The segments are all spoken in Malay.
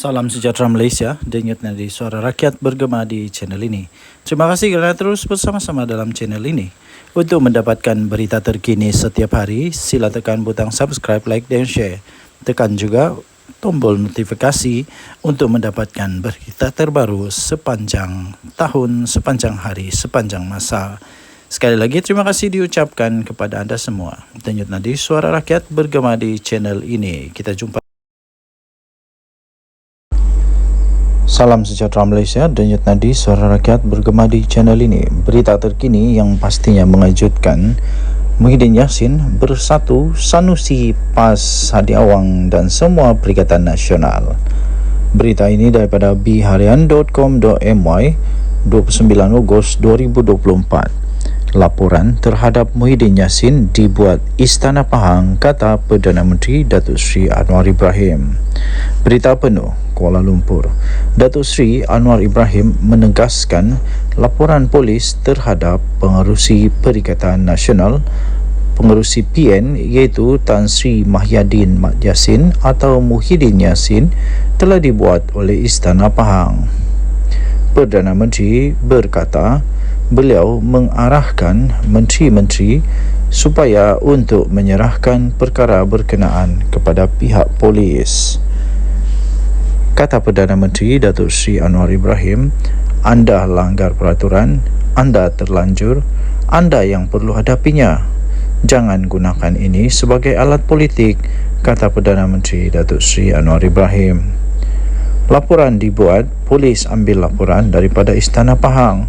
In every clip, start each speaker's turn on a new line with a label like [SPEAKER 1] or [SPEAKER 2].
[SPEAKER 1] Salam sejahtera Malaysia, denyut nadi suara rakyat bergema di channel ini. Terima kasih kerana terus bersama-sama dalam channel ini. Untuk mendapatkan berita terkini setiap hari, sila tekan butang subscribe, like dan share. Tekan juga tombol notifikasi untuk mendapatkan berita terbaru sepanjang tahun, sepanjang hari, sepanjang masa. Sekali lagi terima kasih diucapkan kepada anda semua. Denyut nadi suara rakyat bergema di channel ini. Kita jumpa. Salam sejahtera Malaysia, denyut nadi suara rakyat bergema di channel ini. Berita terkini yang pastinya mengejutkan. Muhyiddin Yassin bersatu Sanusi, PAS, Hadi Awang dan semua Perikatan Nasional. Berita ini daripada bharian.com.my 29 Ogos 2024. Laporan terhadap Muhyiddin Yassin dibuat Istana Pahang, kata Perdana Menteri Datuk Seri Anwar Ibrahim. Berita penuh, Kuala Lumpur. Datuk Seri Anwar Ibrahim menegaskan laporan polis terhadap pengerusi Perikatan Nasional, pengerusi PN iaitu Tan Sri Mahyadin Mat Yassin atau Muhyiddin Yassin telah dibuat oleh Istana Pahang. Perdana Menteri berkata beliau mengarahkan menteri-menteri supaya untuk menyerahkan perkara berkenaan kepada pihak polis. Kata Perdana Menteri Datuk Seri Anwar Ibrahim, anda langgar peraturan, anda terlanjur, anda yang perlu hadapinya. Jangan gunakan ini sebagai alat politik, kata Perdana Menteri Datuk Seri Anwar Ibrahim. Laporan dibuat, polis ambil laporan daripada Istana Pahang.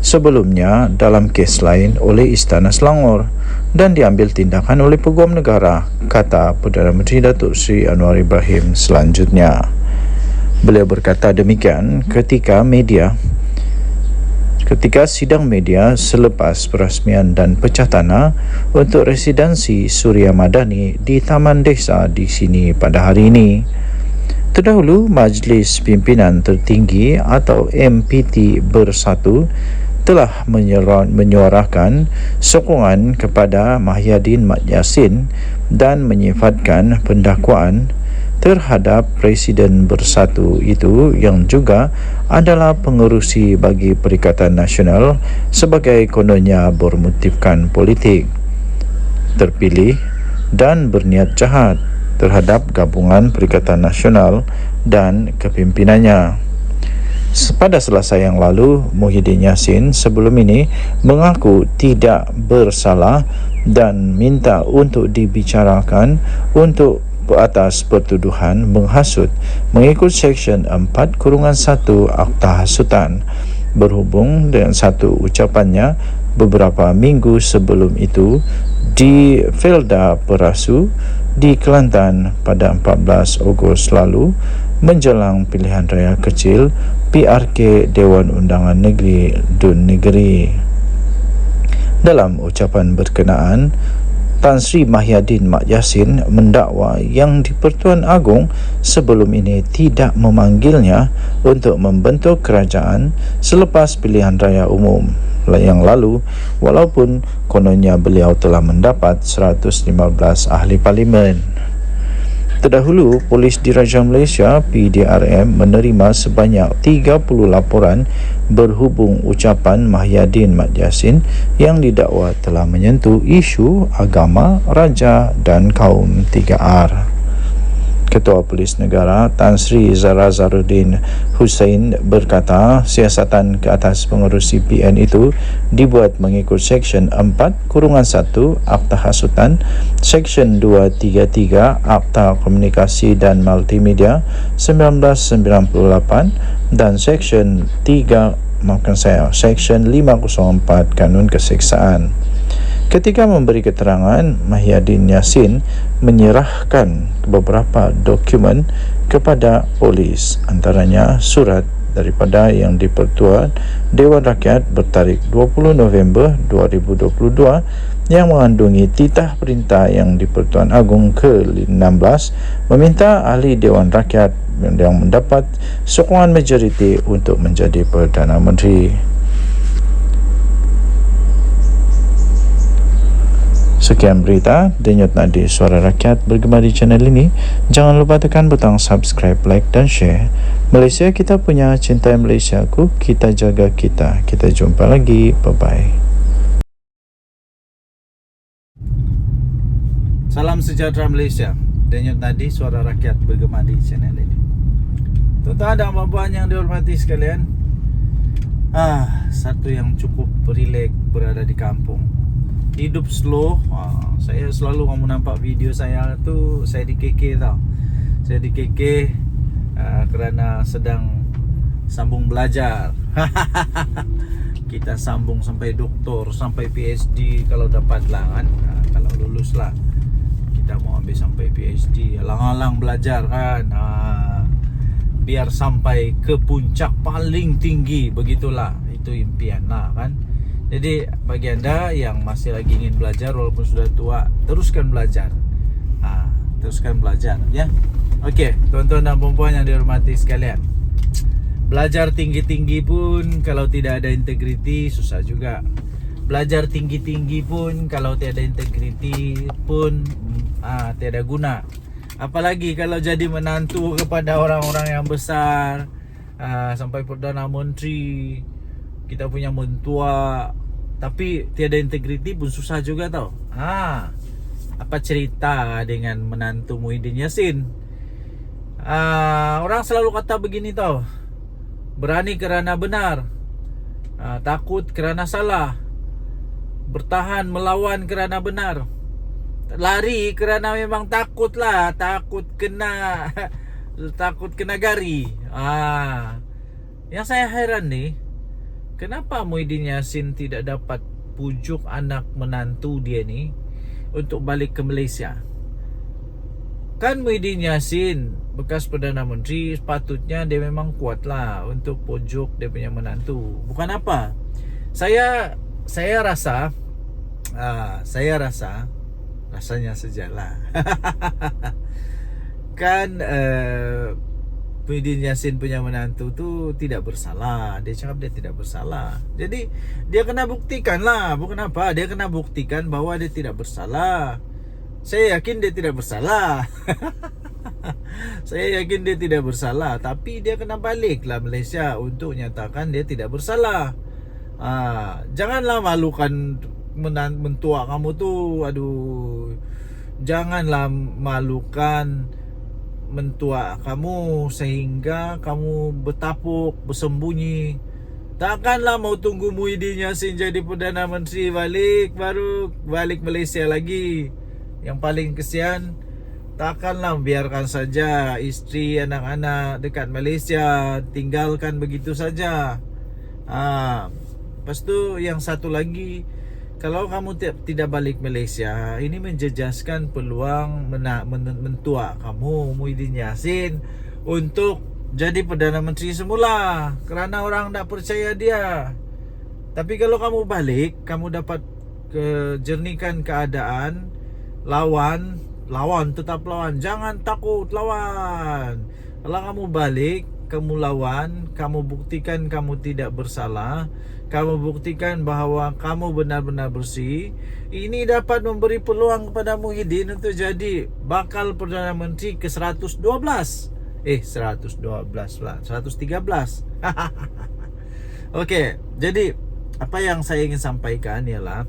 [SPEAKER 1] Sebelumnya dalam kes lain oleh Istana Selangor dan diambil tindakan oleh Peguam Negara, kata Perdana Menteri Datuk Seri Anwar Ibrahim selanjutnya. Beliau berkata demikian ketika sidang media selepas perasmian dan pecah tanah untuk residensi Suria Madani di Taman Desa di sini pada hari ini. Terdahulu, Majlis Pimpinan Tertinggi atau MPT Bersatu telah menyuarakan sokongan kepada Mahyadin Mat Yassin dan menyifatkan pendakwaan terhadap Presiden Bersatu itu yang juga adalah pengerusi bagi Perikatan Nasional sebagai kononnya bermotifkan politik, terpilih dan berniat jahat terhadap gabungan Perikatan Nasional dan kepimpinannya. Pada Selasa yang lalu, Muhyiddin Yassin sebelum ini mengaku tidak bersalah dan minta untuk dibicarakan untuk atas pertuduhan menghasut mengikut Seksyen 4-1 Akta Hasutan. Berhubung dengan satu ucapannya beberapa minggu sebelum itu di Felda Perasu di Kelantan pada 14 Ogos lalu menjelang pilihan raya kecil PRK Dewan Undangan Negeri Dun Negeri. Dalam ucapan berkenaan, Tan Sri Mahyadin Mat Yassin mendakwa yang di-Pertuan Agong sebelum ini tidak memanggilnya untuk membentuk kerajaan selepas pilihan raya umum yang lalu, walaupun kononnya beliau telah mendapat 115 ahli parlimen. Terdahulu, Polis Diraja Malaysia PDRM menerima sebanyak 30 laporan berhubung ucapan Mahyadin Mat Yassin yang didakwa telah menyentuh isu agama, raja dan kaum 3R. Ketua Polis Negara Tan Sri Zahra-Zarudin Hussein berkata siasatan ke atas pengerusi PN itu dibuat mengikut Seksyen 4-1 Akta Hasutan, Seksyen 233 Akta Komunikasi dan Multimedia 1998 dan Seksyen 504 Kanun Keseksaan. Ketika memberi keterangan, Mahyadin Yassin menyerahkan beberapa dokumen kepada polis, antaranya surat daripada yang di-Pertuan Dewan Rakyat bertarikh 20 November 2022 yang mengandungi titah perintah yang di-Pertuan Agong ke-16 meminta ahli Dewan Rakyat yang mendapat sokongan majoriti untuk menjadi Perdana Menteri. Sekian berita Denyut Nadi Suara Rakyat bergema di channel ini. Jangan lupa tekan butang subscribe, like dan share. Malaysia kita punya, cintai Malaysia ku, kita jaga kita. Kita jumpa lagi. Bye-bye.
[SPEAKER 2] Salam sejahtera Malaysia. Denyut Nadi Suara Rakyat bergema di channel ini. Tuan-tuan dan puan-puan yang dihormati sekalian, satu yang cukup rileks berada di kampung. Hidup slow. Saya selalu kamu nampak video saya tu, saya di KK tau. Saya di KK kerana sedang sambung belajar. Kita sambung sampai doktor, sampai PhD kalau dapat lah kan. Kalau lulus lah, kita mau ambil sampai PhD. Alang-alang belajar kan. Biar sampai ke puncak paling tinggi. Begitulah, itu impian lah kan. Jadi bagi anda yang masih lagi ingin belajar walaupun sudah tua, teruskan belajar. Teruskan belajar ya. Okey, tuan-tuan dan puan-puan yang dihormati sekalian. Belajar tinggi-tinggi pun kalau tidak ada integriti susah juga. Belajar tinggi-tinggi pun kalau tiada integriti pun tiada guna. Apalagi kalau jadi menantu kepada orang-orang yang besar, sampai Perdana Menteri, kita punya mentua, tapi tiada integriti pun susah juga tau. Apa cerita dengan menantu Muhyiddin Yassin? Orang selalu kata begini tau, berani kerana benar, takut kerana salah, bertahan melawan kerana benar, lari kerana memang takut lah, takut kena gari. Yang saya heran nih, kenapa Muhyiddin Yassin tidak dapat pujuk anak menantu dia ni untuk balik ke Malaysia? Kan Muhyiddin Yassin bekas Perdana Menteri, sepatutnya dia memang kuat lah untuk pujuk dia punya menantu. Bukan apa, saya rasa rasanya sajalah. Kan Muhyiddin Yassin punya menantu tu tidak bersalah. Dia cakap dia tidak bersalah. Jadi dia kena buktikan lah. Bukan apa, dia kena buktikan bahawa dia tidak bersalah. Saya yakin dia tidak bersalah. Saya yakin dia tidak bersalah. Tapi dia kena balik lah Malaysia untuk nyatakan dia tidak bersalah. Janganlah malukan mentua kamu tu. Aduh, janganlah malukan mentua kamu sehingga kamu bertapuk, bersembunyi. Takkanlah mau tunggu Muhyiddin Yassin jadi Perdana Menteri baru balik Malaysia lagi. Yang paling kesian, takkanlah biarkan saja isteri, anak-anak dekat Malaysia, tinggalkan begitu saja. Lepas tu yang satu lagi, kalau kamu tidak balik Malaysia, ini menjejaskan peluang mentua kamu Muhyiddin Yassin untuk jadi Perdana Menteri semula, kerana orang tak percaya dia. Tapi kalau kamu balik, kamu dapat jernihkan keadaan. Lawan, tetap lawan. Jangan takut, lawan. Kalau kamu balik, kamu lawan, kamu buktikan kamu tidak bersalah, kamu buktikan bahawa kamu benar-benar bersih. Ini dapat memberi peluang kepada Muhyiddin untuk jadi bakal Perdana Menteri ke 112. 112 lah, 113. Okey, jadi apa yang saya ingin sampaikan ialah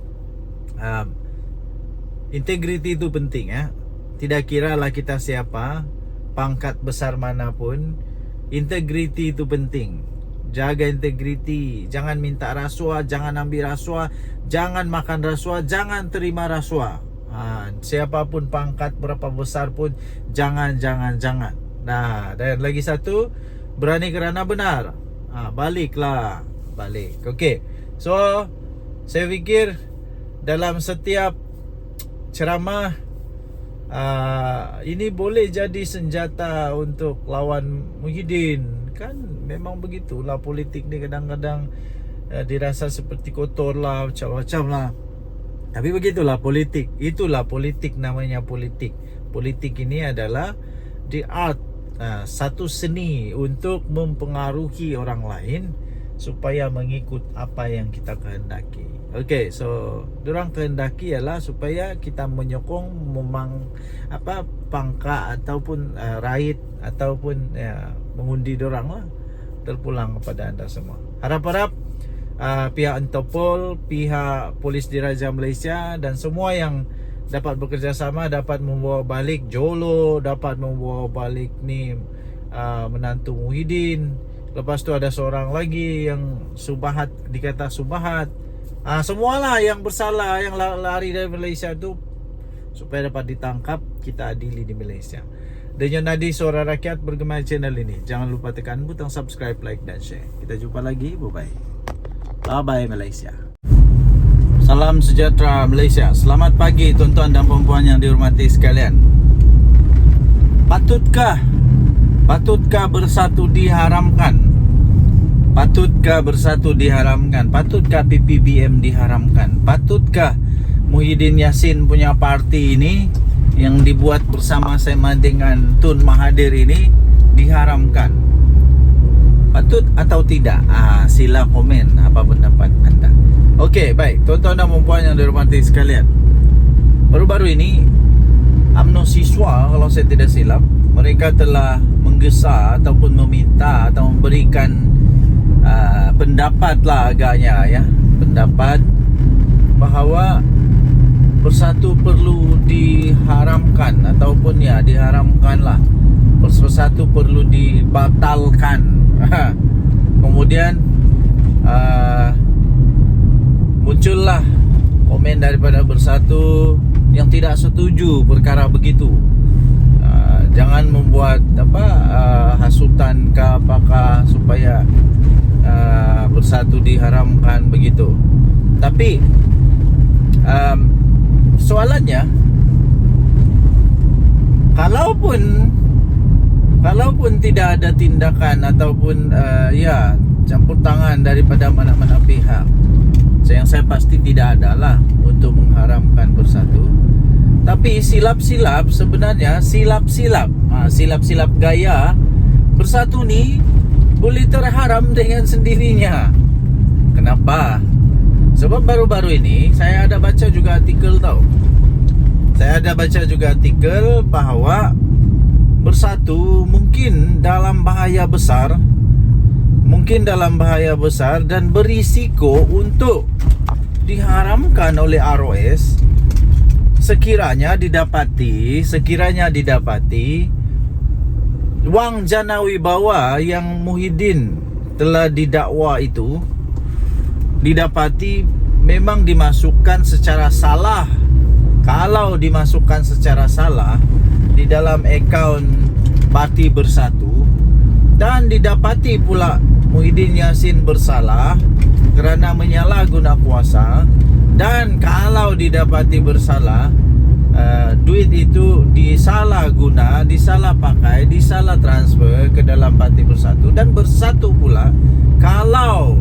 [SPEAKER 2] integriti itu penting ya. Tidak kiralah kita siapa, pangkat besar manapun, integriti itu penting. Jaga integriti, jangan minta rasuah, jangan ambil rasuah, jangan makan rasuah, jangan terima rasuah. Siapapun pangkat berapa besar pun jangan. Nah, dan lagi satu, berani kerana benar. Balik. Okey. So, saya fikir dalam setiap ceramah ini boleh jadi senjata untuk lawan Muhyiddin. Kan memang begitulah politik ni, kadang-kadang dirasa seperti kotor lah, macam-macam lah. Tapi begitulah politik. Itulah politik, namanya politik. Politik ini adalah the art, satu seni untuk mempengaruhi orang lain supaya mengikut apa yang kita kehendaki. Okey, so dorang kehendaki ialah supaya kita menyokong pangkat ataupun raid ataupun mengundi dorang lah. Terpulang kepada anda semua. Harap-harap pihak Interpol, pihak Polis Diraja Malaysia dan semua yang dapat bekerjasama dapat membawa balik Jolo, dapat membawa balik ni menantu Muhyiddin. Lepas tu ada seorang lagi yang Subahat, dikata Subahat. Semualah yang bersalah, yang lari dari Malaysia tu supaya dapat ditangkap, kita adili di Malaysia. Denyut Nadi Suara Rakyat bergema channel ini. Jangan lupa tekan butang subscribe, like dan share. Kita jumpa lagi. Bye-bye. Bye-bye Malaysia. Salam sejahtera Malaysia. Selamat pagi tuan-tuan dan puan-puan yang dihormati sekalian. Patutkah bersatu diharamkan? Patutkah bersatu diharamkan? Patutkah PPBM diharamkan? Patutkah Muhyiddin Yassin punya parti ini yang dibuat bersama-sama dengan Tun Mahathir ini diharamkan? Patut atau tidak? Sila komen apa pendapat anda. Okey, baik. Tuan-tuan dan puan-puan yang dihormati sekalian, baru-baru ini UMNO siswa, kalau saya tidak silap, mereka telah menggesa ataupun meminta atau memberikan pendapat lah agaknya ya, pendapat bahawa bersatu perlu diharamkan ataupun diharamkan lah, bersatu perlu dibatalkan. Kemudian muncullah komen daripada bersatu yang tidak setuju perkara begitu. Jangan membuat hasutan ke apakah supaya bersatu diharamkan begitu. Tapi soalannya, kalaupun tidak ada tindakan ataupun campur tangan daripada mana-mana pihak, yang saya pasti tidak adalah untuk mengharamkan bersatu. Tapi silap-silap sebenarnya, silap-silap gaya bersatu ni boleh terharam dengan sendirinya. Kenapa? Sebab baru-baru ini saya ada baca juga artikel bahawa bersatu mungkin dalam bahaya besar dan berisiko untuk diharamkan oleh ROS sekiranya didapati wang jana wibawa yang Muhyiddin telah didakwa itu didapati memang dimasukkan secara salah. Kalau dimasukkan secara salah di dalam akaun Parti Bersatu dan didapati pula Muhyiddin Yassin bersalah kerana menyalahguna kuasa, dan kalau didapati bersalah, duit itu disalah pakai, disalah transfer ke dalam Parti Bersatu, dan Bersatu pula kalau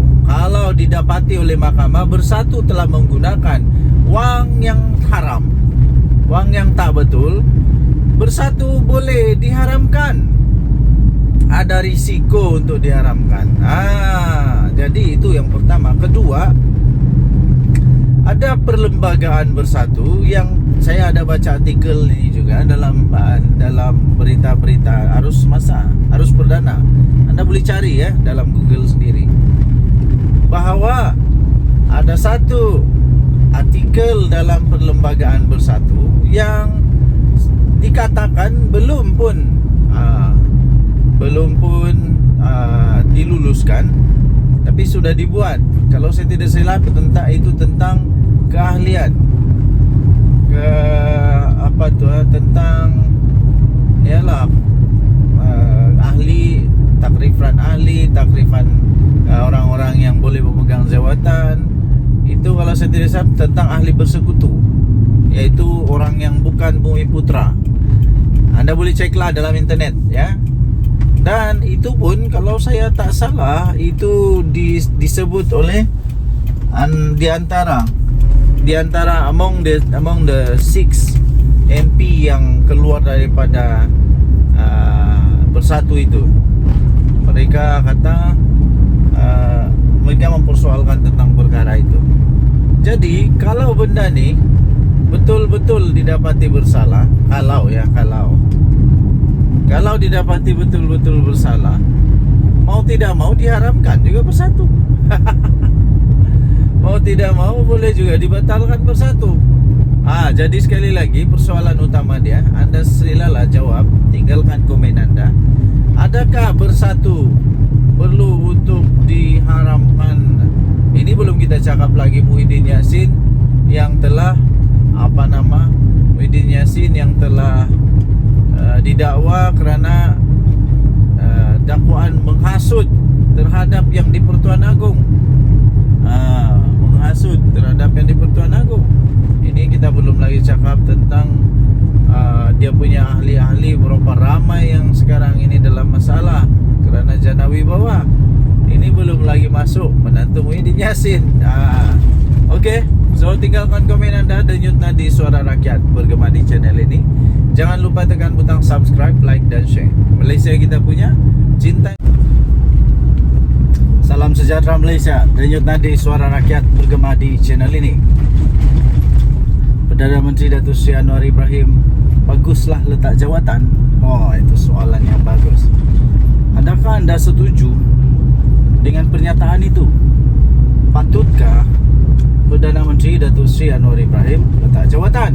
[SPEAKER 2] didapati oleh mahkamah Bersatu telah menggunakan wang yang haram, wang yang tak betul, Bersatu boleh diharamkan. Ada risiko untuk diharamkan. Jadi itu yang pertama. Kedua, ada perlembagaan Bersatu yang saya ada baca artikel ini juga dalam berita-berita arus perdana. Anda boleh cari ya dalam Google sendiri, bahawa ada satu artikel dalam perlembagaan Bersatu yang dikatakan belum pun diluluskan, tapi sudah dibuat. Kalau saya tidak silap tentang keahlian tentang takrifan orang-orang yang boleh memegang jawatan. Itu kalau saya tidak salah tentang ahli bersekutu, iaitu orang yang bukan Bumi Putra. Anda boleh ceklah dalam internet ya. Dan itu pun kalau saya tak salah itu disebut oleh di antara among the 6 MP yang keluar daripada Bersatu itu. Mereka kata dia mempersoalkan tentang perkara itu. Jadi kalau benda ni betul-betul didapati bersalah, kalau didapati betul-betul bersalah, mau tidak mau diharamkan juga bersatu. Mau tidak mau boleh juga dibatalkan bersatu. Jadi sekali lagi persoalan utama dia, anda silalah jawab, tinggalkan komen anda. Adakah bersatu perlu untuk diharamkan? Ini belum kita cakap lagi Muhyiddin Yassin yang telah Muhyiddin Yassin yang telah didakwa kerana dakwaan menghasut terhadap yang di Pertuan Agong. Menghasut terhadap yang di Pertuan Agong. Ini kita belum lagi cakap tentang dia punya ahli-ahli, berapa ramai yang sekarang ini dalam masalah kerana jana wibawa. Ini belum lagi masuk menantu Muhyiddin Yassin. Okey, so tinggalkan komen anda. Denyut Nadi Suara Rakyat bergema di channel ini. Jangan lupa tekan butang subscribe, like dan share. Malaysia kita punya, cinta. Salam sejahtera Malaysia. Denyut Nadi Suara Rakyat bergema di channel ini. Perdana Menteri Datuk Seri Anwar Ibrahim, baguslah letak jawatan. Itu soalan yang bagus. Adakah anda setuju dengan pernyataan itu? Patutkah Perdana Menteri Datuk Seri Anwar Ibrahim letak jawatan?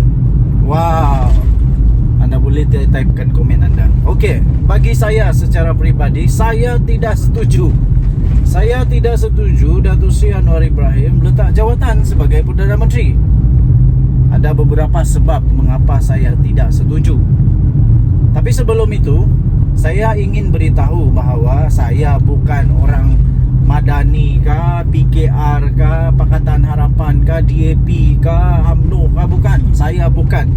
[SPEAKER 2] Anda boleh typekan komen anda. Okey, bagi saya secara peribadi, saya tidak setuju. Saya tidak setuju Datuk Seri Anwar Ibrahim letak jawatan sebagai Perdana Menteri. Ada beberapa sebab mengapa saya tidak setuju. Tapi sebelum itu, saya ingin beritahu bahawa saya bukan orang Madani kah, PKR kah, Pakatan Harapan kah, DAP kah, UMNO kah, bukan. Saya bukan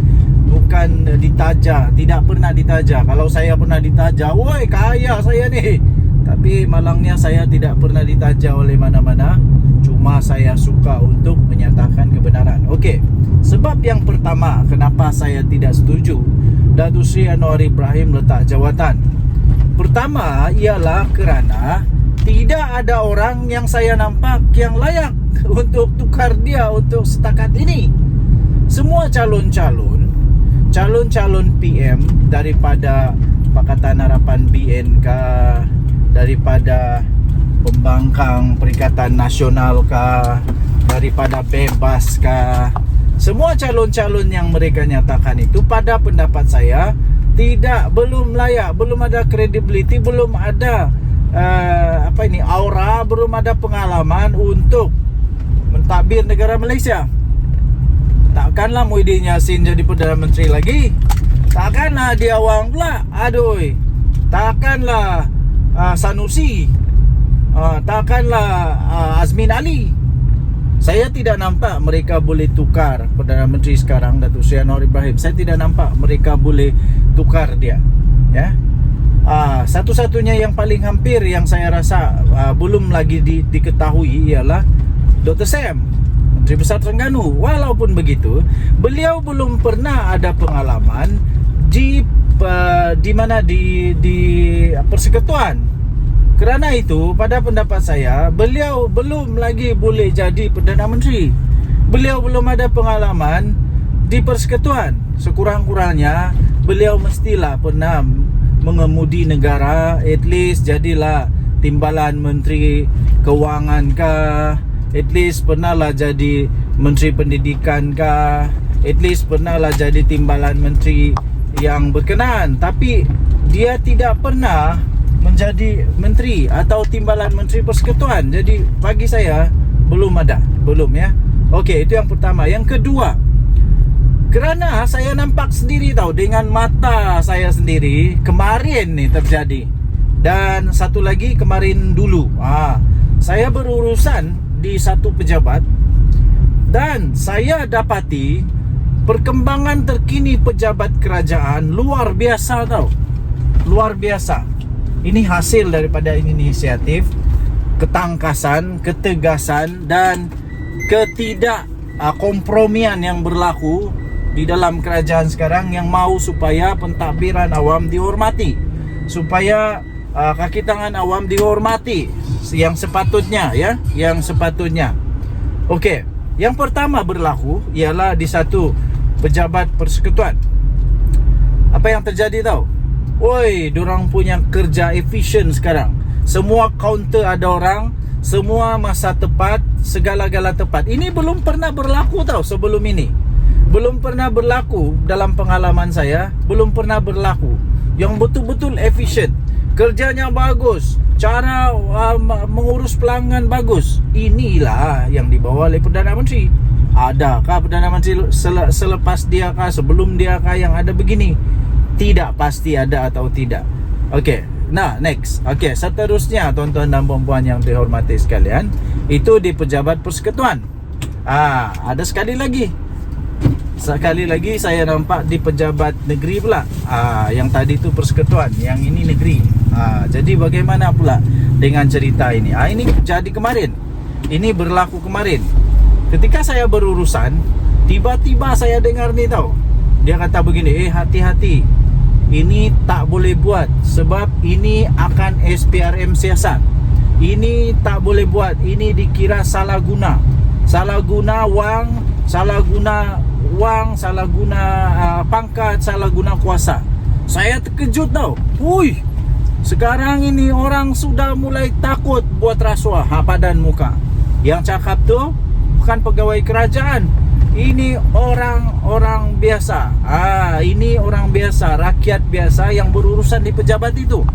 [SPEAKER 2] ditaja, tidak pernah ditaja. Kalau saya pernah ditaja, woi kaya saya ni. Tapi malangnya saya tidak pernah ditaja oleh mana-mana. Cuma saya suka untuk menyatakan kebenaran. Okey, sebab yang pertama kenapa saya tidak setuju Datuk Seri Anwar Ibrahim letak jawatan. Pertama ialah kerana tidak ada orang yang saya nampak yang layak untuk tukar dia untuk setakat ini. Semua calon-calon PM daripada Pakatan Harapan BN kah, daripada Pembangkang Perikatan Nasional kah, daripada Bebas kah, semua calon-calon yang mereka nyatakan itu pada pendapat saya belum layak, belum ada credibility, belum ada aura, belum ada pengalaman untuk mentadbir negara Malaysia. Takkanlah Muhyiddin Yassin jadi Perdana Menteri lagi. Takkanlah dia awang pula. Takkanlah Sanusi. Takkanlah Azmin Ali. Saya tidak nampak mereka boleh tukar Perdana Menteri sekarang, Datuk Seri Anwar Ibrahim. Saya tidak nampak mereka boleh tukar dia. Ya. Satu-satunya yang paling hampir yang saya rasa belum lagi diketahui ialah Dr. Sam, Menteri Besar Terengganu. Walaupun begitu, beliau belum pernah ada pengalaman di persekutuan. Kerana itu, pada pendapat saya, beliau belum lagi boleh jadi Perdana Menteri. Beliau belum ada pengalaman di persekutuan. Sekurang-kurangnya beliau mestilah pernah mengemudi negara. At least jadilah Timbalan Menteri Kewangan kah, at least pernahlah jadi Menteri Pendidikan kah, at least pernahlah jadi Timbalan Menteri yang berkenaan. Tapi dia tidak pernah menjadi menteri atau timbalan menteri persekutuan. Jadi bagi saya belum ada, ya. Okey, itu yang pertama. Yang kedua, kerana saya nampak sendiri dengan mata saya sendiri kemarin ni terjadi. Dan satu lagi kemarin dulu. Saya berurusan di satu pejabat dan saya dapati perkembangan terkini pejabat kerajaan luar biasa luar biasa. Ini hasil daripada inisiatif, ketangkasan, ketegasan dan kompromian yang berlaku di dalam kerajaan sekarang yang mau supaya pentadbiran awam dihormati, supaya kaki tangan awam dihormati, yang sepatutnya ya, yang sepatutnya. Okey, yang pertama berlaku ialah di satu pejabat persekutuan. Apa yang terjadi tahu? Oi, diorang punya kerja efisien sekarang. Semua kaunter ada orang, semua masa tepat, segala-gala tepat. Ini belum pernah berlaku tahu sebelum ini. Belum pernah berlaku dalam pengalaman saya, belum pernah berlaku. Yang betul-betul efisien. Kerjanya bagus, cara mengurus pelanggan bagus. Inilah yang dibawa oleh Perdana Menteri. Adakah Perdana Menteri selepas dia kah, sebelum dia kah yang ada begini? Tidak pasti ada atau tidak. Okey, nah next. Okey, seterusnya tuan-tuan dan puan-puan yang dihormati sekalian, itu di pejabat persekutuan. Ada sekali lagi. Sekali lagi saya nampak di pejabat negeri pula. Yang tadi tu persekutuan, yang ini negeri. Jadi bagaimana pula dengan cerita ini? Ini jadi kemarin. Ini berlaku kemarin. Ketika saya berurusan, tiba-tiba saya dengar ni tahu. Dia kata begini, hati-hati. Ini tak boleh buat sebab ini akan SPRM siasat. Ini tak boleh buat. Ini dikira salah guna. Salah guna wang, salah guna pangkat, salah guna kuasa. Saya terkejut tau. Hui, sekarang ini orang sudah mulai takut buat rasuah padan muka. Yang cakap tu bukan pegawai kerajaan. Ini orang-orang biasa. Ini orang biasa, rakyat biasa yang berurusan di pejabat itu.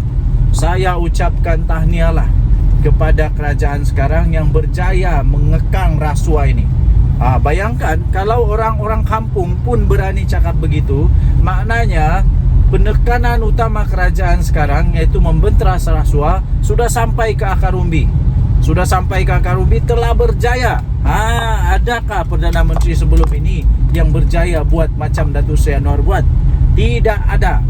[SPEAKER 2] Saya ucapkan tahniahlah kepada kerajaan sekarang yang berjaya mengekang rasuah ini. Bayangkan kalau orang-orang kampung pun berani cakap begitu, maknanya penekanan utama kerajaan sekarang, iaitu membenteras rasuah, sudah sampai ke akar umbi. Sudah sampai ke akar umbi, telah berjaya. Adakah Perdana Menteri sebelum ini yang berjaya buat macam Datuk Seri Anwar buat? Tidak ada.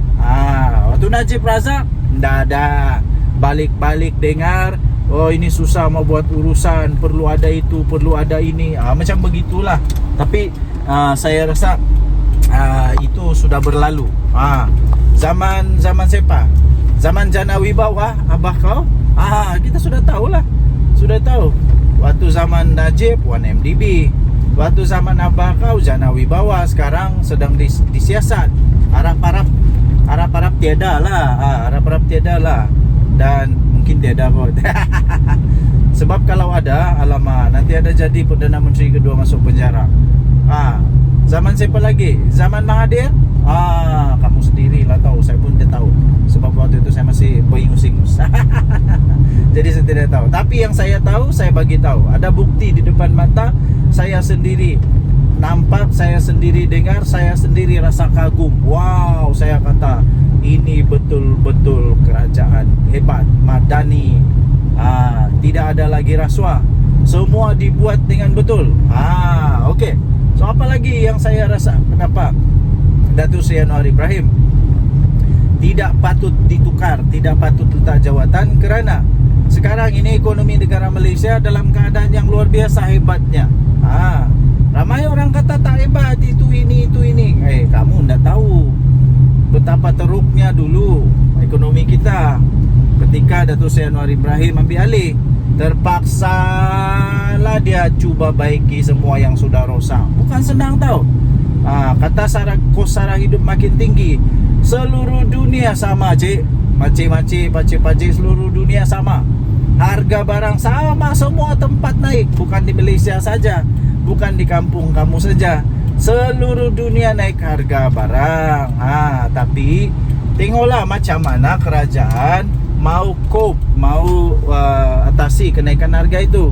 [SPEAKER 2] Waktu Najib Razak, tidak ada. Balik-balik dengar, oh ini susah mau buat urusan, perlu ada itu, perlu ada ini, macam begitulah. Tapi saya rasa itu sudah berlalu. Zaman siapa? Zaman Jana Wibawa, abah kau? Kita sudah tahulah. Sudah tahu. Waktu zaman Najib 1MDB. Waktu zaman abah kau Jana Wibawa, sekarang sedang disiasat. Harap-harap tiada lah. Harap-harap tiada lah. Dan mungkin tiada kot. Sebab kalau ada, alamak, nanti ada jadi Perdana Menteri kedua masuk penjara. Zaman siapa lagi? Zaman Mahathir? Kamu sendirilah tahu. Saya pun tidak tahu. Sebab waktu itu saya masih beringus-ingus. Jadi saya tidak tahu. Tapi yang saya tahu, saya bagi tahu. Ada bukti di depan mata. Saya sendiri nampak, saya sendiri dengar, saya sendiri rasa kagum. Wow, saya kata ini betul-betul kerajaan hebat, madani. Tidak ada lagi rasuah. Semua dibuat dengan betul. Okey. So apa lagi yang saya rasa kenapa Datuk Seri Anwar Ibrahim tidak patut ditukar, tidak patut letak jawatan, kerana sekarang ini ekonomi negara Malaysia dalam keadaan yang luar biasa hebatnya. Ramai orang kata tak hebat, itu ini. Kamu tidak tahu betapa teruknya dulu ekonomi kita ketika Datuk Seri Anwar Ibrahim ambil alih. Terpaksalah dia cuba baiki semua yang sudah rosak. Bukan senang tau. Kata kos sara hidup makin tinggi. Seluruh dunia sama, cik. Makcik-makcik, pakcik-pakcik, seluruh dunia sama. Harga barang sama, semua tempat naik. Bukan di Malaysia saja, bukan di kampung kamu saja. Seluruh dunia naik harga barang. Tapi tengoklah macam mana kerajaan mau cope, mau atasi kenaikan harga itu.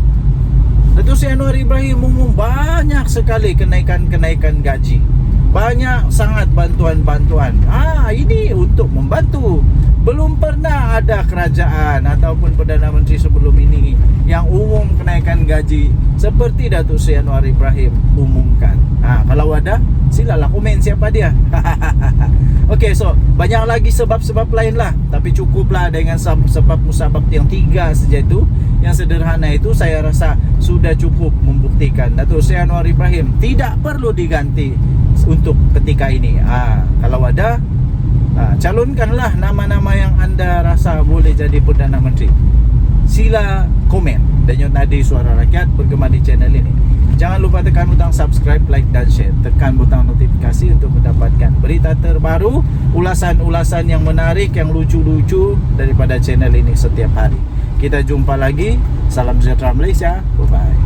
[SPEAKER 2] Datuk Seri Anwar Ibrahim umum banyak sekali kenaikan gaji. Banyak sangat bantuan-bantuan. Ini untuk membantu. Belum pernah ada kerajaan ataupun Perdana Menteri sebelum ini yang umum kenaikan gaji seperti Datuk Seri Anwar Ibrahim umumkan. Kalau ada, silalah komen siapa dia. Okey, so banyak lagi sebab-sebab lain lah. Tapi cukuplah dengan sebab musabab yang 3 saja itu. Yang sederhana itu saya rasa sudah cukup membuktikan Datuk Seri Anwar Ibrahim tidak perlu diganti untuk ketika ini. Kalau ada, calonkanlah nama-nama yang anda rasa boleh jadi Perdana Menteri. sila komen. Denyut Nadi Suara Rakyat bergema di channel ini. Jangan lupa tekan butang subscribe, like dan share. Tekan butang notifikasi untuk mendapatkan berita terbaru, ulasan-ulasan yang menarik, yang lucu-lucu daripada channel ini setiap hari. Kita jumpa lagi. Salam sejahtera Malaysia. Bye-bye.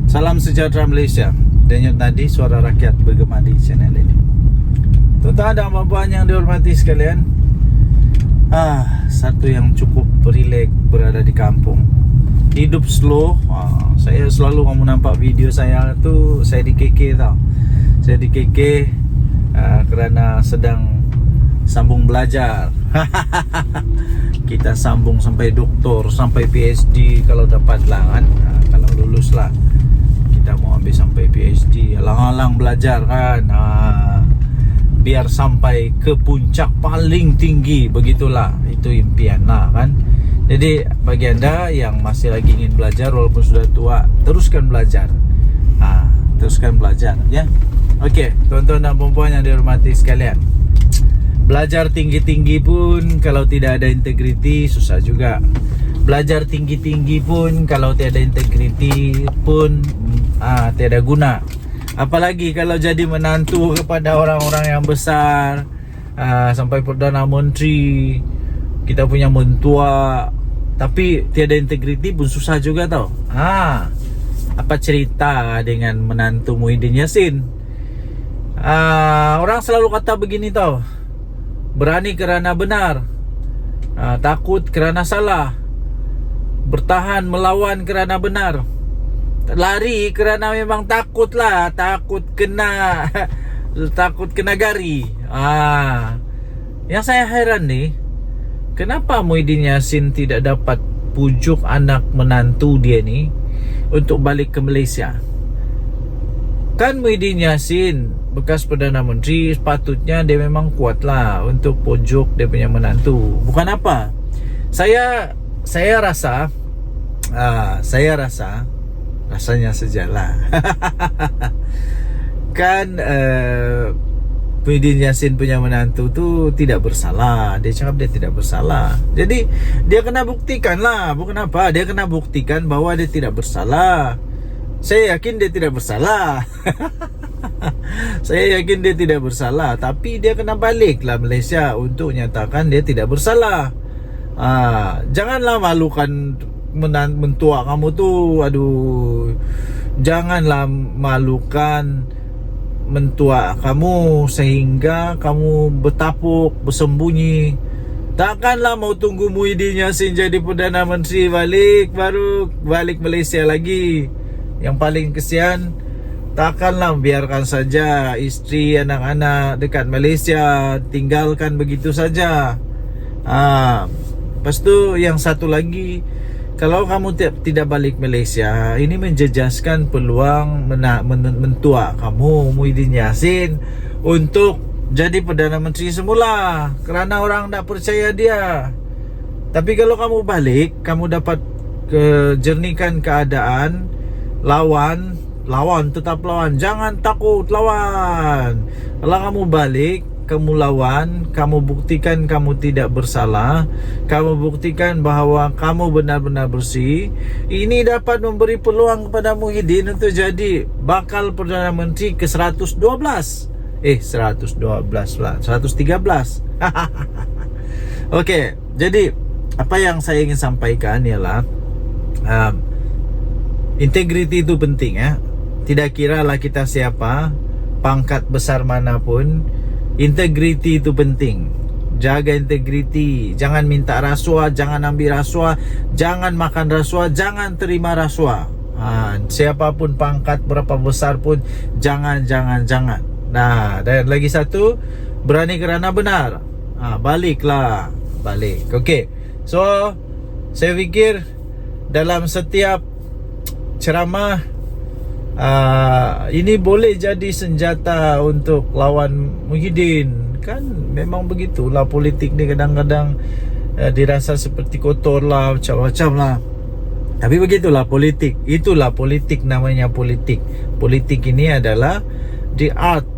[SPEAKER 2] Salam sejahtera Malaysia. Denyut Nadi Suara Rakyat bergema di channel ini. Tuan-tuan dan puan yang dihormati sekalian, satu yang cukup rileks berada di kampung. Hidup slow. Saya selalu kamu nampak video saya tu, saya di KK tau. Saya di KK kerana sedang sambung belajar. Kita sambung sampai doktor, sampai PhD kalau dapat lah kan. Kalau lulus lah, kita mau ambil sampai PhD. Alang-alang belajar kan. Biar sampai ke puncak paling tinggi. Begitulah, itu impian lah kan. Jadi bagi anda yang masih lagi ingin belajar walaupun sudah tua, teruskan belajar. Teruskan belajar ya. Okey, tuan-tuan dan puan yang dihormati sekalian, belajar tinggi-tinggi pun kalau tidak ada integriti susah juga. Belajar tinggi-tinggi pun kalau tiada integriti pun tiada guna. Apalagi kalau jadi menantu kepada orang-orang yang besar, sampai Perdana Menteri, kita punya mentua, tapi tiada integriti pun susah juga tau. Apa cerita dengan menantu Muhyiddin Yassin? Orang selalu kata begini tau, berani kerana benar, takut kerana salah, bertahan melawan kerana benar, lari kerana memang takut lah, takut kena takut kena gari. Yang saya heran nih, kenapa Muhyiddin Yassin tidak dapat pujuk anak menantu dia ni untuk balik ke Malaysia? Kan Muhyiddin Yassin bekas Perdana Menteri, sepatutnya dia memang kuat lah untuk pujuk dia punya menantu. Bukan apa, saya rasa rasanya sejalan. Kan Muhyiddin Yassin punya menantu tu tidak bersalah. Dia cakap dia tidak bersalah. Jadi dia kena buktikan lah. Bukan apa, dia kena buktikan bahwa dia tidak bersalah. Saya yakin dia tidak bersalah. Saya yakin dia tidak bersalah. Tapi dia kena balik lah Malaysia untuk nyatakan dia tidak bersalah. Janganlah malukan mentua kamu tu. Janganlah malukan mentua kamu sehingga kamu bertapuk, bersembunyi. Takkanlah mau tunggu Muhyiddin Yassin jadi Perdana Menteri baru balik Malaysia lagi. Yang paling kesian, takkanlah biarkan saja isteri, anak-anak dekat Malaysia, tinggalkan begitu saja. Lepas tu yang satu lagi, kalau kamu tidak balik Malaysia, ini menjejaskan peluang mentua kamu Muhyiddin Yassin untuk jadi Perdana Menteri semula, kerana orang tak percaya dia. Tapi kalau kamu balik, kamu dapat jernihkan keadaan. Lawan, tetap lawan. Jangan takut, lawan. Kalau kamu balik, kamu lawan, kamu buktikan kamu tidak bersalah, kamu buktikan bahawa kamu benar-benar bersih. Ini dapat memberi peluang kepada Muhyiddin untuk jadi bakal Perdana Menteri ke 112. 112 lah, 113. Okey, jadi apa yang saya ingin sampaikan ialah integriti itu penting ya. Tidak kiralah kita siapa, pangkat besar manapun, integriti itu penting. Jaga integriti, jangan minta rasuah, jangan ambil rasuah, jangan makan rasuah, jangan terima rasuah. Siapapun pangkat berapa besar pun jangan. Nah, dan lagi satu, berani kerana benar. Balik. Okey. So, saya fikir dalam setiap ceramah ini boleh jadi senjata untuk lawan Muhyiddin. Kan memang begitulah politik ni, kadang-kadang dirasa seperti kotor lah, macam-macam lah. Tapi begitulah politik. Itulah politik, namanya politik. Politik ini adalah the art,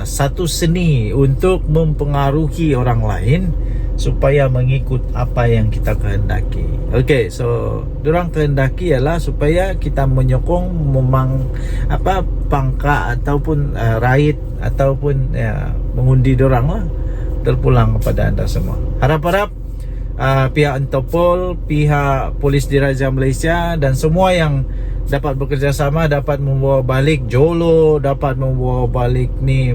[SPEAKER 2] satu seni untuk mempengaruhi orang lain supaya mengikut apa yang kita kehendaki. Okey, so dorang kehendaki ialah supaya kita menyokong pangkat ataupun raid ataupun mengundi dorang lah, terpulang kepada anda semua. Harap-harap pihak Interpol, pihak Polis Diraja Malaysia dan semua yang dapat bekerjasama dapat membawa balik Jolo, dapat membawa balik ni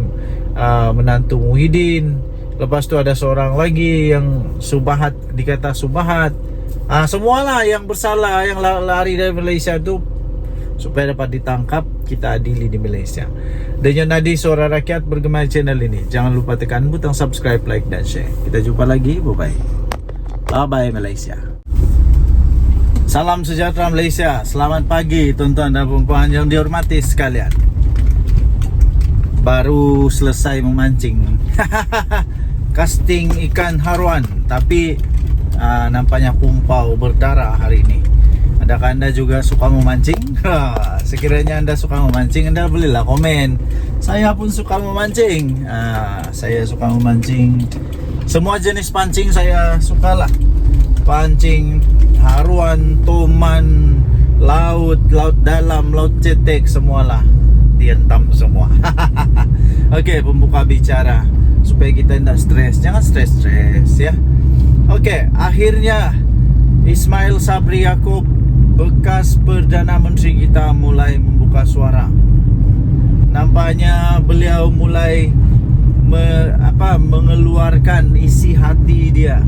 [SPEAKER 2] menantu Muhyiddin. Lepas tu ada seorang lagi yang Subahat, dikata Subahat. Semualah yang bersalah, yang lari dari Malaysia tu, supaya dapat ditangkap, kita adili di Malaysia. Denyut Nadi Suara Rakyat bergema di channel ini. Jangan lupa tekan butang subscribe, like dan share. Kita jumpa lagi. Bye-bye. Bye-bye Malaysia. Salam sejahtera Malaysia. Selamat pagi tuan-tuan dan puan-puan yang dihormati sekalian. Baru selesai memancing. Casting ikan haruan, tapi nampaknya pumpau berdarah hari ini. Adakah anda juga suka memancing? Sekiranya anda suka memancing, anda bolehlah komen. Saya pun suka memancing. Saya suka memancing. Semua jenis pancing saya sukalah. Pancing haruan, toman, laut dalam, laut cetek, semualah dihentam semua. Okey, pembuka bicara supaya kita tidak stres. Jangan stres ya. Okey, akhirnya Ismail Sabri Yaakob, bekas Perdana Menteri kita, mulai membuka suara. Nampaknya beliau mulai mengeluarkan isi hati dia.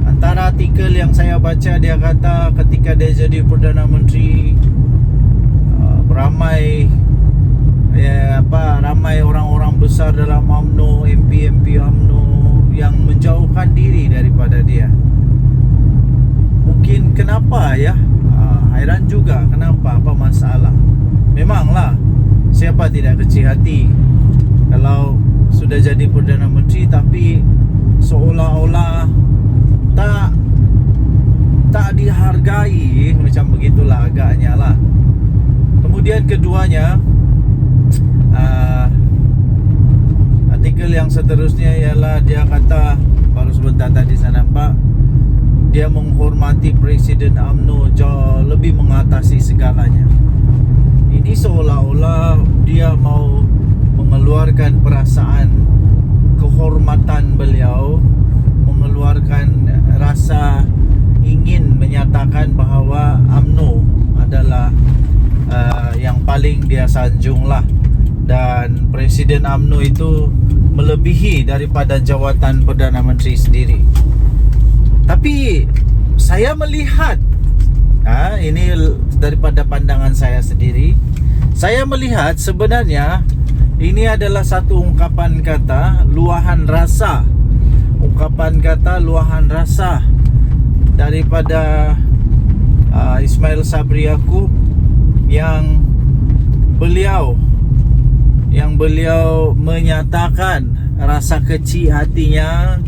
[SPEAKER 2] Antara artikel yang saya baca, dia kata ketika dia jadi Perdana Menteri, ramai orang-orang besar dalam UMNO, MP UMNO yang menjauhkan diri daripada dia. Mungkin kenapa ya? Hairan juga kenapa, apa masalah. Memanglah siapa tidak kecil hati kalau sudah jadi Perdana Menteri tapi seolah-olah tak dihargai, macam begitulah agaknya lah. Kemudian keduanya, artikel yang seterusnya ialah dia kata, baru sebentar tadi saya nampak, dia menghormati Presiden UMNO jauh lebih mengatasi segalanya. Ini seolah-olah dia mau mengeluarkan perasaan kehormatan beliau, mengeluarkan rasa ingin menyatakan bahawa UMNO adalah yang paling dia sanjung lah. Dan Presiden UMNO itu melebihi daripada jawatan Perdana Menteri sendiri. Tapi saya melihat, ini daripada pandangan saya sendiri, saya melihat sebenarnya ini adalah satu ungkapan kata luahan rasa. Ungkapan kata luahan rasa daripada Ismail Sabri Yaakob yang beliau menyatakan rasa kecil hatinya,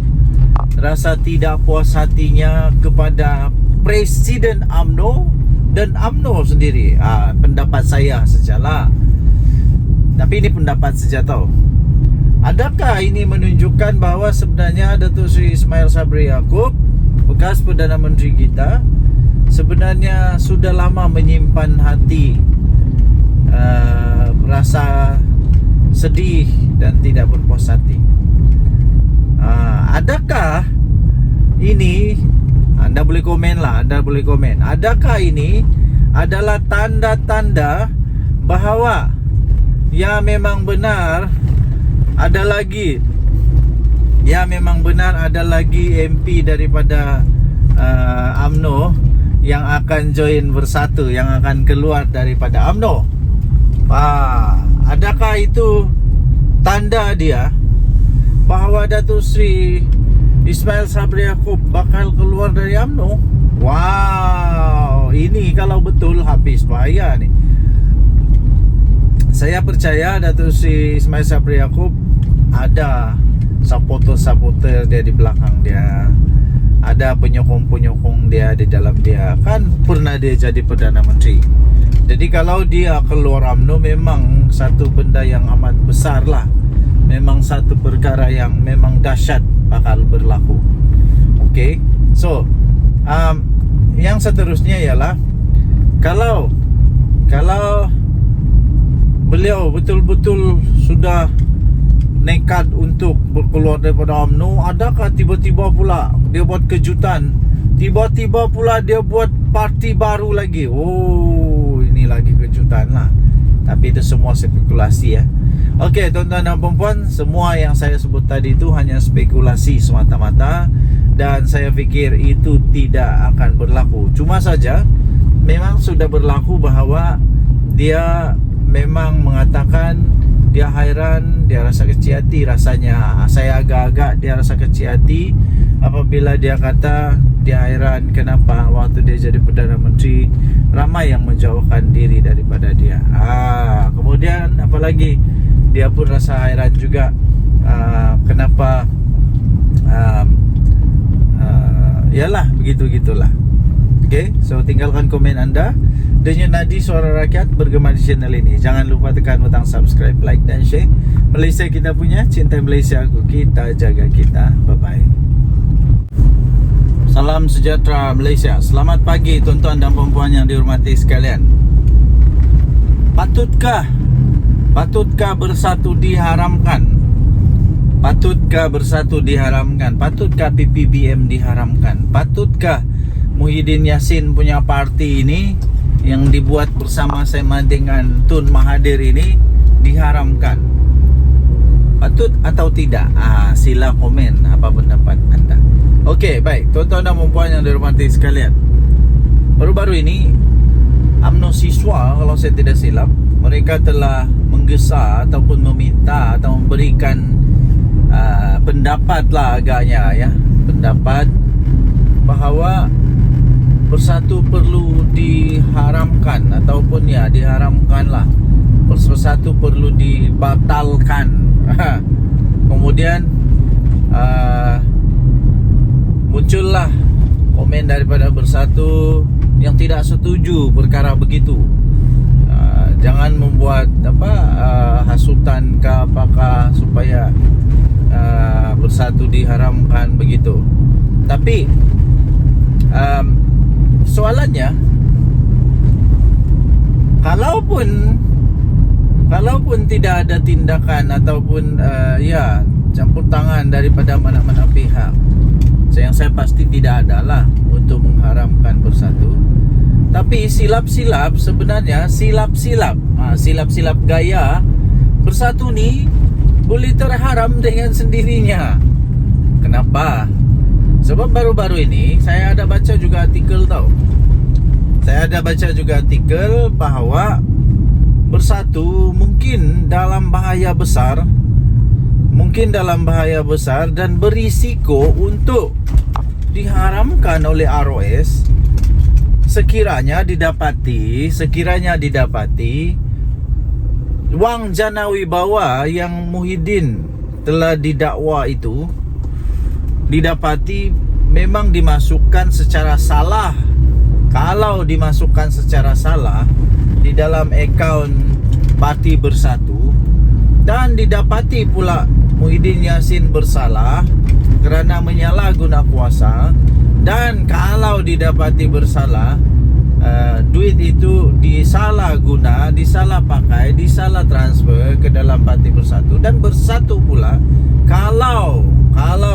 [SPEAKER 2] rasa tidak puas hatinya kepada Presiden UMNO dan UMNO sendiri. Pendapat saya sajalah, tapi ini pendapat saja tau. Adakah ini menunjukkan bahawa sebenarnya Datuk Seri Ismail Sabri Yaakob, bekas Perdana Menteri kita, sebenarnya sudah lama menyimpan hati rasa sedih dan tidak berpuas hati? Adakah ini, anda boleh komen lah, adakah ini adalah tanda-tanda bahawa ya memang benar ada lagi MP daripada UMNO yang akan join bersatu, yang akan keluar daripada UMNO? Adakah itu tanda dia bahawa Datuk Seri Ismail Sabri Yaakob bakal keluar dari UMNO? Wow, ini kalau betul habis bahaya nih. Saya percaya Datuk Seri Ismail Sabri Yaakob ada supporter dia di belakang dia, ada penyokong dia di dalam dia. Kan pernah dia jadi Perdana Menteri. Jadi kalau dia keluar UMNO, memang satu benda yang amat besar lah. Memang satu perkara yang memang dahsyat bakal berlaku. Okey. So, yang seterusnya ialah kalau beliau betul-betul sudah nekat untuk berkeluar daripada UMNO, adakah tiba-tiba pula dia buat kejutan, tiba-tiba pula dia buat parti baru lagi? Oh, ini lagi kejutan lah. Tapi itu semua spekulasi ya. Okey, tuan-tuan dan puan-puan, semua yang saya sebut tadi itu hanya spekulasi semata-mata, dan saya fikir itu tidak akan berlaku. Cuma saja memang sudah berlaku bahawa dia memang mengatakan dia hairan, dia rasa kecil hati rasanya. Saya agak-agak dia rasa kecil hati apabila dia kata dia hairan kenapa waktu dia jadi Perdana Menteri ramai yang menjauhkan diri daripada dia. Kemudian apalagi dia pun rasa hairan juga kenapa yalah begitu-gitulah. Okay, so tinggalkan komen anda. Denyut Nadi Suara Rakyat bergema di channel ini. Jangan lupa tekan butang subscribe, like dan share. Malaysia kita punya, cinta Malaysia aku, kita jaga kita. Bye-bye. Salam sejahtera Malaysia. Selamat pagi tuan-tuan dan puan-puan yang dihormati sekalian. Patutkah bersatu diharamkan? Patutkah bersatu diharamkan? Patutkah PPBM diharamkan? Patutkah Muhyiddin Yassin punya parti ini yang dibuat bersama-sama dengan Tun Mahathir ini diharamkan? Patut atau tidak? Sila komen apa pendapat anda. Okey, baik tuan-tuan dan puan yang dihormati sekalian. Baru-baru ini UMNO siswa, kalau saya tidak silap, mereka telah menggesa ataupun meminta atau memberikan pendapat lah agaknya ya, pendapat bahawa bersatu perlu diharamkan ataupun ya diharamkan lah, bersatu perlu dibatalkan. Kemudian muncullah komen daripada Bersatu yang tidak setuju perkara begitu. Jangan membuat hasutan ke apakah supaya Bersatu diharamkan begitu. Tapi soalannya, kalaupun tidak ada tindakan ataupun campur tangan daripada mana-mana pihak, yang saya pasti tidak adalah untuk mengharamkan Bersatu. Tapi silap-silap sebenarnya, silap-silap gaya Bersatu ni boleh terharam dengan sendirinya. Kenapa? Sebab baru-baru ini saya ada baca juga artikel tau. Saya ada baca juga artikel bahawa Bersatu mungkin dalam bahaya besar, dan berisiko untuk diharamkan oleh ROS sekiranya didapati wang jana wibawa yang Muhyiddin telah didakwa itu didapati memang dimasukkan secara salah. Kalau dimasukkan secara salah di dalam akaun Parti Bersatu dan didapati pula Muhyiddin Yassin bersalah kerana menyalahguna kuasa, dan kalau didapati bersalah, duit itu disalah pakai, disalah transfer ke dalam Parti Bersatu, dan Bersatu pula kalau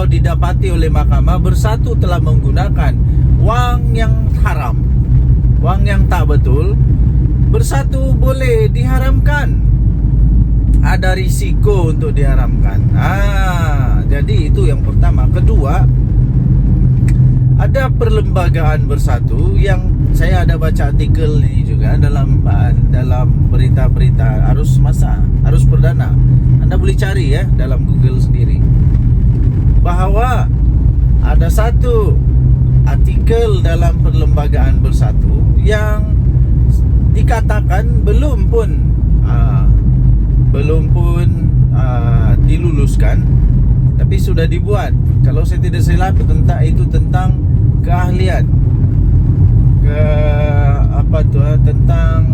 [SPEAKER 2] didapati oleh mahkamah Bersatu telah menggunakan wang yang haram, wang yang tak betul, Bersatu boleh diharamkan. Ada risiko untuk diharamkan. Jadi itu yang pertama. Kedua, ada perlembagaan Bersatu yang saya ada baca artikel ini juga dalam berita-berita arus perdana. Anda boleh cari ya dalam Google sendiri, bahawa ada satu artikel dalam perlembagaan Bersatu yang dikatakan belum pun diluluskan, tapi sudah dibuat. Kalau saya tidak silap tentang keahlian tentang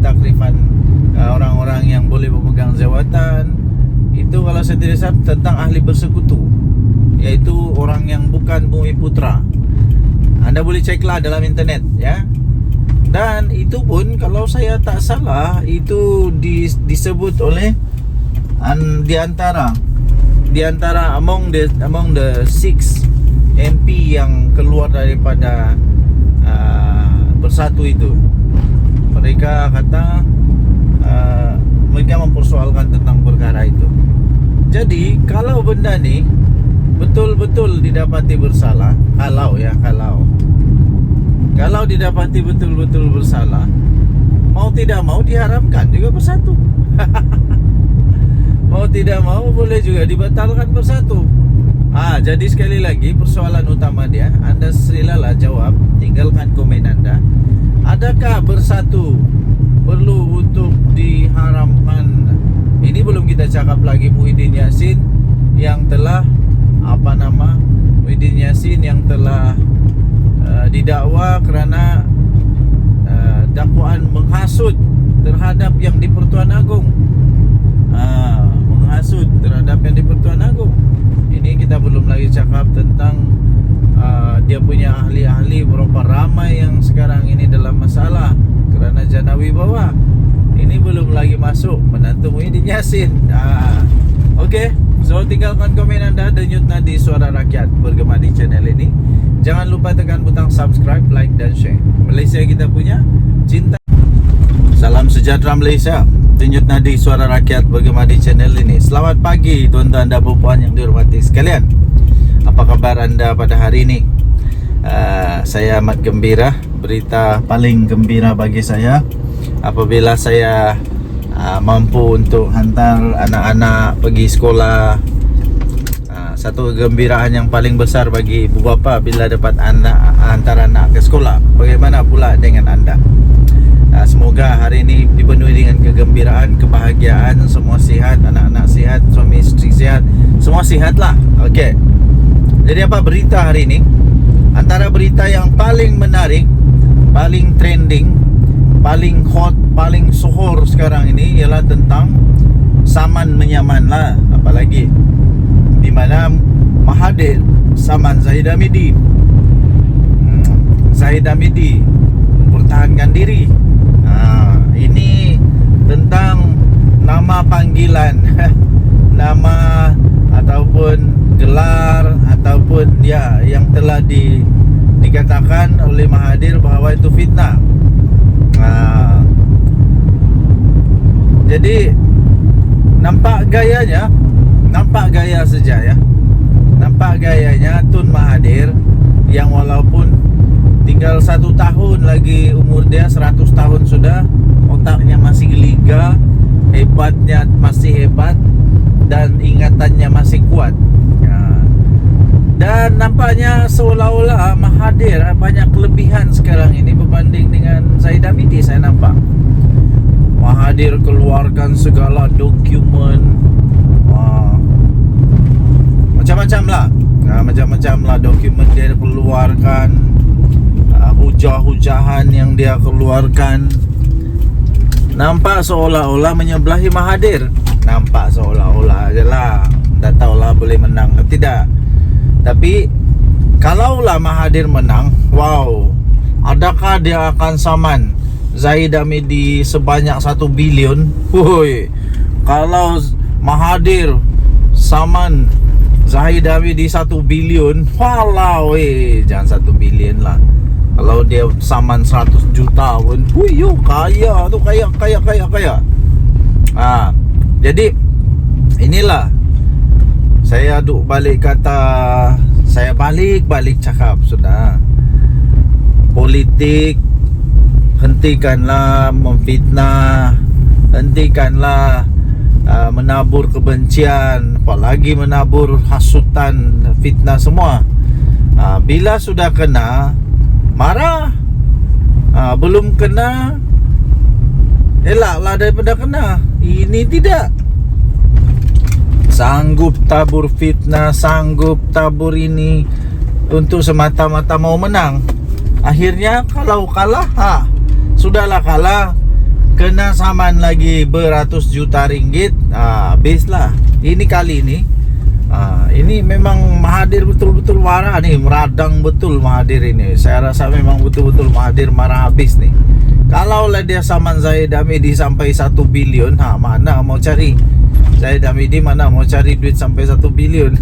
[SPEAKER 2] takrifan orang-orang yang boleh memegang jawatan, itu kalau saya tidak salah tentang ahli bersekutu, yaitu orang yang bukan Bumi Putra. Anda boleh ceklah dalam internet ya. Dan itu pun kalau saya tak salah itu disebut oleh di antara among the 6 MP yang keluar daripada Bersatu itu. Mereka kata mereka mempersoalkan tentang perkara itu. Jadi kalau benda ni betul-betul didapati bersalah, kalau didapati betul-betul bersalah, mau tidak mau diharamkan juga bersatu. Mau tidak mau boleh juga dibatalkan bersatu. Jadi sekali lagi persoalan utama dia, Anda silalah jawab, tinggalkan komen Anda. Adakah bersatu perlu untuk diharamkan? Ini belum kita cakap lagi Muhyiddin Yassin yang telah Muhyiddin Yassin yang telah didakwa kerana dakwaan menghasut terhadap yang di Pertuan Agong. Menghasut terhadap yang di Pertuan Agong. Ini kita belum lagi cakap tentang dia punya ahli-ahli, berapa ramai yang sekarang ini dalam masalah kerana jana wibawa. Ini belum lagi masuk menantu Muhyiddin Yassin. Okey, so tinggalkan komen Anda. Denyut Nadi Suara Rakyat bergema di channel ini. Jangan lupa tekan butang subscribe, like dan share. Malaysia kita punya, cinta. Salam sejahtera Malaysia. Denyut Nadi Suara Rakyat bergema di channel ini. Selamat pagi tuan-tuan dan puan yang dihormati sekalian. Apa kabar anda pada hari ini? Saya amat gembira. Berita paling gembira bagi saya apabila saya mampu untuk hantar anak-anak pergi sekolah. Satu kegembiraan yang paling besar bagi ibu bapa bila dapat hantar anak ke sekolah. Bagaimana pula dengan anda? Semoga hari ini dipenuhi dengan kegembiraan, kebahagiaan, semua sihat, anak-anak sihat, suami isteri sihat, semua sihatlah. Okey. Jadi apa berita hari ini? Antara berita yang paling menarik, paling trending, paling hot, paling sohor sekarang ini ialah tentang saman menyaman lah. Apalagi di mana Mahathir saman Zahid Hamidi. Zahid Hamidi mempertahankan diri. Ini tentang nama panggilan nama ataupun gelar ataupun yang telah dikatakan oleh Mahathir bahawa itu fitnah. Jadi nampak gaya saja ya. Nampak gayanya Tun Mahathir yang walaupun tinggal 1 tahun lagi umur dia, 100 tahun sudah, otaknya masih geliga, hebatnya masih hebat dan ingatannya masih kuat. Dan nampaknya seolah-olah Mahathir banyak kelebihan sekarang ini berbanding dengan Zahid Hamidi. Saya nampak Mahathir keluarkan segala dokumen, macam-macam lah dokumen dia keluarkan, hujah-hujahan yang dia keluarkan. Nampak seolah-olah menyebelahi Mahathir. Nampak seolah-olah je lah. Tak tahulah boleh menang atau tidak. Tapi kalaulah Mahathir menang, wow, adakah dia akan saman Zahid Hamidi sebanyak 1 bilion? Kalau Mahathir saman Zahid Hamidi 1 bilion, walau jangan 1 bilion lah. Kalau dia saman 100 juta pun, kaya tu, kaya. Jadi inilah saya duk balik kata, saya balik cakap sudah. Politik, hentikanlah memfitnah, hentikanlah menabur kebencian, apalagi menabur hasutan, fitnah semua. Bila sudah kena, marah. Belum kena, elaklah daripada kena. Ini tidak. Sanggup tabur fitnah, sanggup tabur ini untuk semata-mata mau menang. Akhirnya kalau kalah, sudahlah kalah. kena saman lagi beratus juta ringgit. Habis lah. Ini kali ini ini memang Mahathir betul-betul marah nih, meradang betul Mahathir ini. Saya rasa memang betul-betul Mahathir marah habis nih. Kalau lah dia saman Zahid Hamidi sampai 1 bilion, mana mau cari Zahid Hamidi, mana mau cari duit sampai 1 bilion.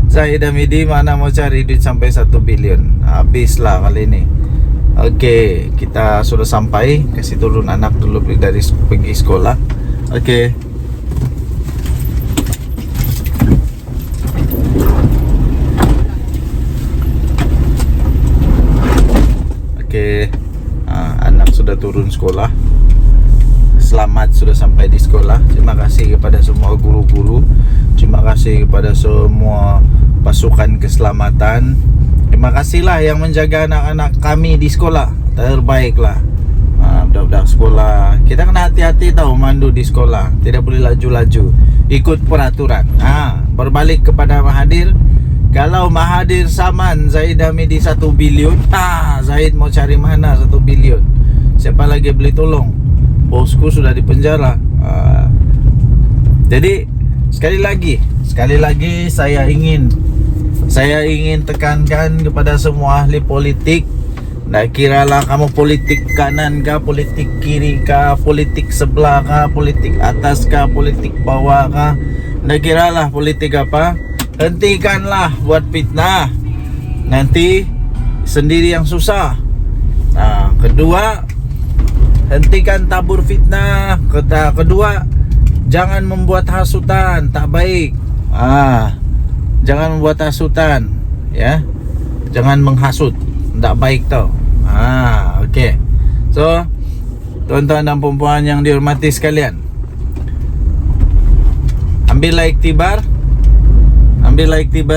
[SPEAKER 2] Zahid Hamidi mana mau cari duit sampai 1 bilion. Habislah kali ini. Oke, kita sudah sampai. Kasih turun anak dulu dari pergi sekolah. Oke. Anak sudah turun sekolah. Selamat sudah sampai di sekolah. Terima kasih kepada semua guru-guru. Terima kasih kepada semua pasukan keselamatan. Terima kasihlah yang menjaga anak-anak kami di sekolah. Terbaiklah. Budak-budak sekolah, kita kena hati-hati tahu mandu di sekolah. Tidak boleh laju-laju, ikut peraturan. Berbalik kepada Mahathir. Kalau Mahathir saman Zahid Hamidi 1 bilion, Zahid mau cari mana 1 bilion? Siapa lagi beli tolong? Bosku sudah dipenjara. Jadi sekali lagi saya ingin tekankan kepada semua ahli politik. Tak kiralah kamu politik kanan kah, politik kiri kah, politik sebelah kah, politik atas kah, politik bawah kah, tak kiralah politik apa. Hentikanlah buat fitnah. Nanti sendiri yang susah. Kedua, hentikan tabur fitnah. Kedua, jangan membuat hasutan, tak baik. Jangan membuat hasutan, ya. Jangan menghasut, tak baik tau. Okey. So, tuan-tuan dan puan-puan yang dihormati sekalian, ambillah iktibar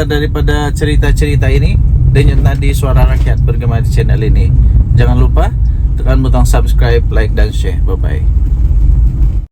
[SPEAKER 2] daripada cerita-cerita ini. Denyut Nadi Suara Rakyat bergema di channel ini. Jangan lupa tekan butang subscribe, like dan share. Bye bye.